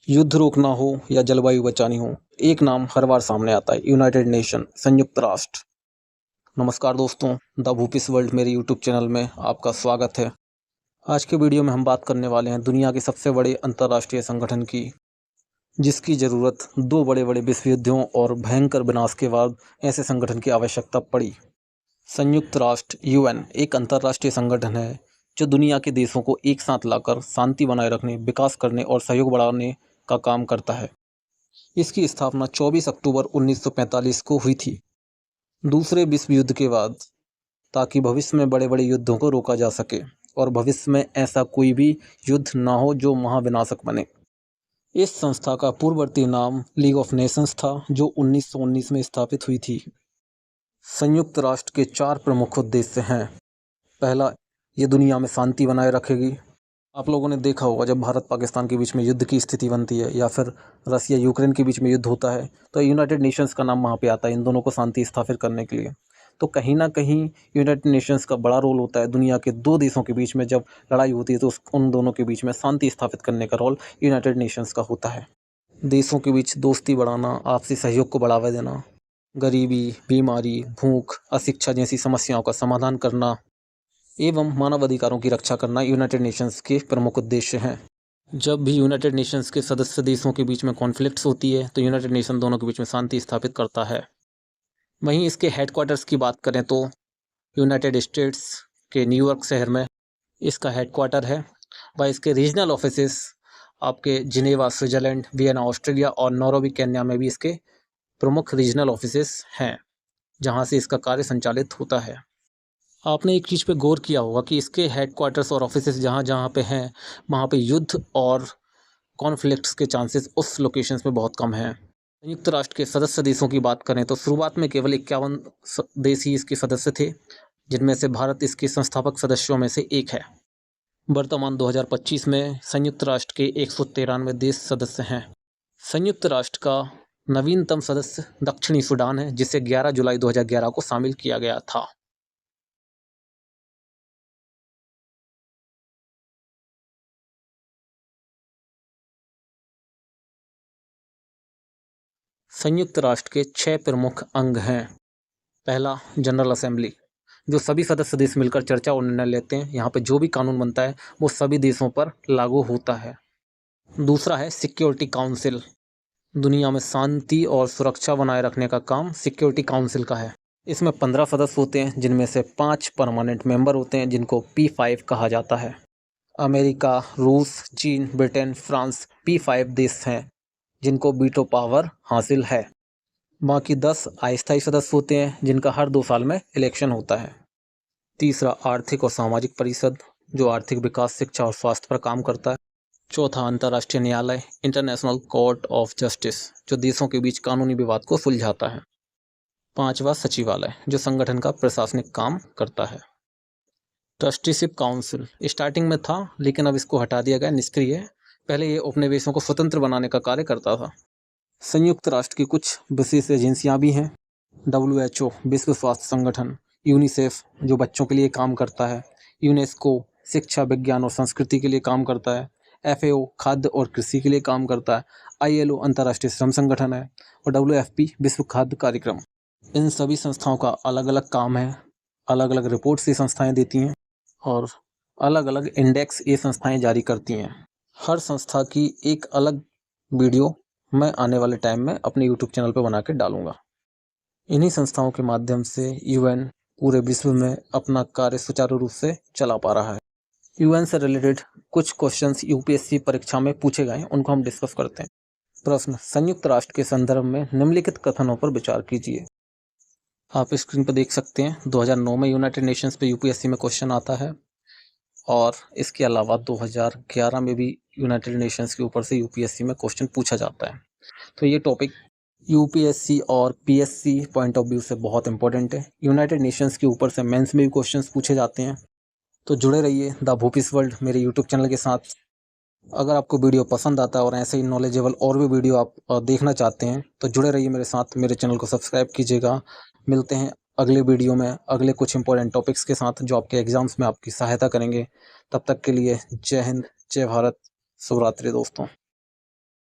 युद्ध रोकना हो या जलवायु बचानी हो, एक नाम हर बार सामने आता है, यूनाइटेड नेशन, संयुक्त राष्ट्र। नमस्कार दोस्तों, द भूपिस वर्ल्ड मेरे यूट्यूब चैनल में आपका स्वागत है। आज के वीडियो में हम बात करने वाले हैं दुनिया के सबसे बड़े अंतर्राष्ट्रीय संगठन की, जिसकी ज़रूरत दो बड़े बड़े विश्व युद्धों और भयंकर विनाश के बाद ऐसे संगठन की आवश्यकता पड़ी। संयुक्त राष्ट्र यूएन एक अंतर्राष्ट्रीय संगठन है जो दुनिया के देशों को एक साथ लाकर शांति बनाए रखने, विकास करने और सहयोग बढ़ाने का काम करता है। इसकी स्थापना 24 अक्टूबर 1945 को हुई थी, दूसरे विश्व युद्ध के बाद, ताकि भविष्य में बड़े बड़े युद्धों को रोका जा सके और भविष्य में ऐसा कोई भी युद्ध ना हो जो महाविनाशक बने। इस संस्था का पूर्ववर्ती नाम लीग ऑफ नेशंस था, जो 1919 में स्थापित हुई थी। संयुक्त राष्ट्र के 4 प्रमुख उद्देश्य हैं। पहला, ये दुनिया में शांति बनाए रखेगी। आप लोगों ने देखा होगा, जब भारत पाकिस्तान के बीच में युद्ध की स्थिति बनती है या फिर रसिया यूक्रेन के बीच में युद्ध होता है, तो यूनाइटेड नेशंस का नाम वहाँ पे आता है इन दोनों को शांति स्थापित करने के लिए। तो कहीं ना कहीं यूनाइटेड नेशंस का बड़ा रोल होता है। दुनिया के दो देशों के बीच में जब लड़ाई होती है तो उन दोनों के बीच में शांति स्थापित करने का रोल यूनाइटेड नेशंस का होता है। देशों के बीच दोस्ती बढ़ाना, आपसी सहयोग को बढ़ावा देना, गरीबी, बीमारी, भूख, अशिक्षा जैसी समस्याओं का समाधान करना एवं मानव अधिकारों की रक्षा करना यूनाइटेड नेशंस के प्रमुख उद्देश्य हैं। जब भी यूनाइटेड नेशंस के सदस्य देशों के बीच में कॉन्फ्लिक्ट्स होती है तो यूनाइटेड नेशन दोनों के बीच में शांति स्थापित करता है। वहीं इसके हेडक्वार्टर्स की बात करें तो यूनाइटेड स्टेट्स के न्यूयॉर्क शहर में इसका हेडक्वार्टर है। वह इसके रीजनल ऑफिसेस आपके जिनेवा स्विट्जरलैंड, वियना ऑस्ट्रेलिया और नैरोबी केन्या में भी इसके प्रमुख रीजनल ऑफिसेस हैं, जहां से इसका कार्य संचालित होता है। आपने एक चीज़ पे गौर किया होगा कि इसके हेडक्वार्टर्स और ऑफिसेस जहाँ जहाँ पे हैं, वहाँ पे युद्ध और कॉन्फ्लिक्ट्स के चांसेस उस लोकेशंस में बहुत कम हैं। संयुक्त राष्ट्र के सदस्य देशों की बात करें तो शुरुआत में केवल 51 देश ही इसके सदस्य थे, जिनमें से भारत इसके संस्थापक सदस्यों में से एक है। वर्तमान 2025 में संयुक्त राष्ट्र के 193 देश सदस्य हैं। संयुक्त राष्ट्र का नवीनतम सदस्य दक्षिणी सूडान है, जिसे 11 जुलाई 2011 को शामिल किया गया था। संयुक्त राष्ट्र के 6 प्रमुख अंग हैं। पहला, जनरल असेंबली, जो सभी सदस्य देश मिलकर चर्चा और निर्णय लेते हैं। यहाँ पे जो भी कानून बनता है वो सभी देशों पर लागू होता है। दूसरा है सिक्योरिटी काउंसिल, दुनिया में शांति और सुरक्षा बनाए रखने का काम सिक्योरिटी काउंसिल का है। इसमें 15 सदस्य होते हैं, जिनमें से 5 परमानेंट मेंबर होते हैं, जिनको P5 कहा जाता है। अमेरिका, रूस, चीन, ब्रिटेन, फ्रांस P5 देश हैं, जिनको वीटो पावर हासिल है। बाकी 10 अस्थायी सदस्य होते हैं, जिनका हर 2 साल में इलेक्शन होता है। तीसरा, आर्थिक और सामाजिक परिषद, जो आर्थिक विकास, शिक्षा और स्वास्थ्य पर काम करता है। चौथा, अंतर्राष्ट्रीय न्यायालय, इंटरनेशनल कोर्ट ऑफ जस्टिस, जो देशों के बीच कानूनी विवाद को सुलझाता है। पांचवा, सचिवालय, जो संगठन का प्रशासनिक काम करता है। ट्रस्टीशिप काउंसिल स्टार्टिंग में था, लेकिन अब इसको हटा दिया गया, निष्क्रिय है। पहले ये उपनिवेशों को स्वतंत्र बनाने का कार्य करता था। संयुक्त राष्ट्र की कुछ विशेष एजेंसियां भी हैं। WHO, विश्व स्वास्थ्य संगठन, यूनिसेफ, जो बच्चों के लिए काम करता है, यूनेस्को, शिक्षा, विज्ञान और संस्कृति के लिए काम करता है, FAO, खाद्य और कृषि के लिए काम करता है, ILO, अंतर्राष्ट्रीय श्रम संगठन है, और WFP, विश्व खाद्य कार्यक्रम। इन सभी संस्थाओं का अलग अलग काम है, अलग अलग रिपोर्ट्स ये संस्थाएं देती हैं और अलग अलग इंडेक्स ये संस्थाएं जारी करती हैं। हर संस्था की एक अलग वीडियो मैं आने वाले टाइम में अपने यूट्यूब चैनल पर बना के डालूंगा। इन्हीं संस्थाओं के माध्यम से यूएन पूरे विश्व में अपना कार्य सुचारू रूप से चला पा रहा है। यूएन से रिलेटेड कुछ क्वेश्चंस यूपीएससी परीक्षा में पूछे गए, उनको हम डिस्कस करते हैं। प्रश्न, संयुक्त राष्ट्र के संदर्भ में निम्नलिखित कथनों पर विचार कीजिए। आप स्क्रीन पर देख सकते हैं, 2009 में यूनाइटेड नेशंस पे यूपीएससी में क्वेश्चन आता है, और इसके अलावा 2011 में भी यूनाइटेड नेशंस के ऊपर से यूपीएससी में क्वेश्चन पूछा जाता है। तो ये टॉपिक यूपीएससी और पीएससी पॉइंट ऑफ व्यू से बहुत इंपॉर्टेंट है। यूनाइटेड नेशंस के ऊपर से मेंस में भी क्वेश्चंस पूछे जाते हैं। तो जुड़े रहिए द भूपिस वर्ल्ड मेरे यूट्यूब चैनल के साथ। अगर आपको वीडियो पसंद आता है और ऐसे ही नॉलेजेबल और भी वीडियो आप देखना चाहते हैं तो जुड़े रहिए मेरे साथ, मेरे चैनल को सब्सक्राइब कीजिएगा। मिलते हैं अगले वीडियो में अगले कुछ इंपॉर्टेंट टॉपिक्स के साथ, जो आपके एग्जाम्स में आपकी सहायता करेंगे। तब तक के लिए जय हिंद, जय भारत, शुभ रात्रि दोस्तों।